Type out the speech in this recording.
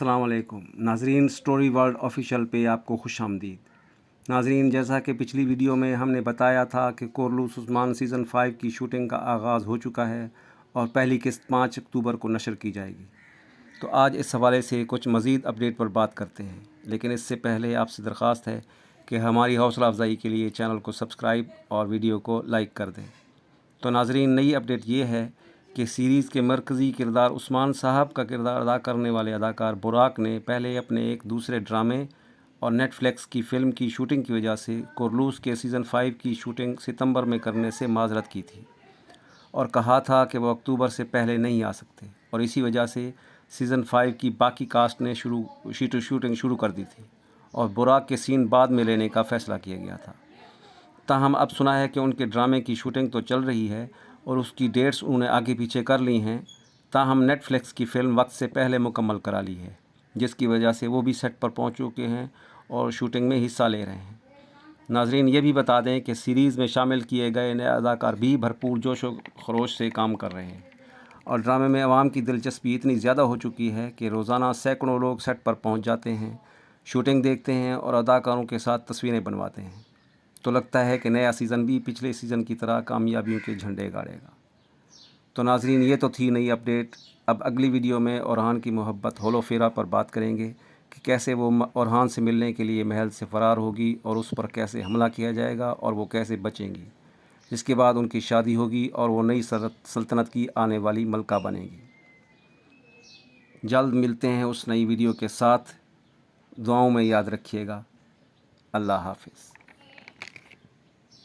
अस्सलाम वालेकुम नाजरीन, स्टोरी वर्ल्ड ऑफिशियल पे आपको खुश आमदीद। नाजरीन, जैसा कि पिछली वीडियो में हमने बताया था कि कोरलूस उस्मान सीज़न 5 की शूटिंग का आगाज़ हो चुका है और पहली किस्त 5 अक्टूबर को नशर की जाएगी। तो आज इस हवाले से कुछ मज़ीद अपडेट पर बात करते हैं, लेकिन इससे पहले आपसे दरख्वास्त है कि हमारी हौसला अफजाई के लिए चैनल को सब्सक्राइब और वीडियो को लाइक कर दें। तो नाजरीन, नई अपडेट ये है कि सीरीज़ के मरकज़ी किरदार उस्मान साहब का किरदार अदा करने वाले अदाकार बुराक ने पहले अपने एक दूसरे ड्रामे और नेटफ्लिक्स की फ़िल्म की शूटिंग की वजह से कोरलूस के सीज़न 5 की शूटिंग सितंबर में करने से माजरत की थी और कहा था कि वो अक्टूबर से पहले नहीं आ सकते, और इसी वजह से सीज़न 5 की बाकी कास्ट ने शूटिंग शुरू कर दी थी और बुराक के सीन बाद में लेने का फ़ैसला किया गया था। ताहम अब सुना है कि उनके ड्रामे की शूटिंग तो चल रही है और उसकी डेट्स उन्होंने आगे पीछे कर ली हैं, ताहम नेटफ्लिक्स की फ़िल्म वक्त से पहले मुकम्मल करा ली है, जिसकी वजह से वो भी सेट पर पहुंच चुके हैं और शूटिंग में हिस्सा ले रहे हैं। नाजरीन, ये भी बता दें कि सीरीज़ में शामिल किए गए नए अदाकार भी भरपूर जोश व खरोश से काम कर रहे हैं और ड्रामे में आवाम की दिलचस्पी इतनी ज़्यादा हो चुकी है कि रोज़ाना सैकड़ों लोग सेट पर पहुँच जाते हैं, शूटिंग देखते हैं और अदाकारों के साथ तस्वीरें बनवाते हैं। तो लगता है कि नया सीज़न भी पिछले सीज़न की तरह कामयाबियों के झंडे गाड़ेगा। तो नाजरीन, ये तो थी नई अपडेट। अब अगली वीडियो में ओरहान की मोहब्बत होलो फेरा पर बात करेंगे कि कैसे वो ओरहान से मिलने के लिए महल से फ़रार होगी और उस पर कैसे हमला किया जाएगा और वो कैसे बचेंगी, जिसके बाद उनकी शादी होगी और वो नई सल्तनत की आने वाली मलका बनेगी। जल्द मिलते हैं उस नई वीडियो के साथ। दुआओं में याद रखिएगा। अल्लाह हाफ़िज़।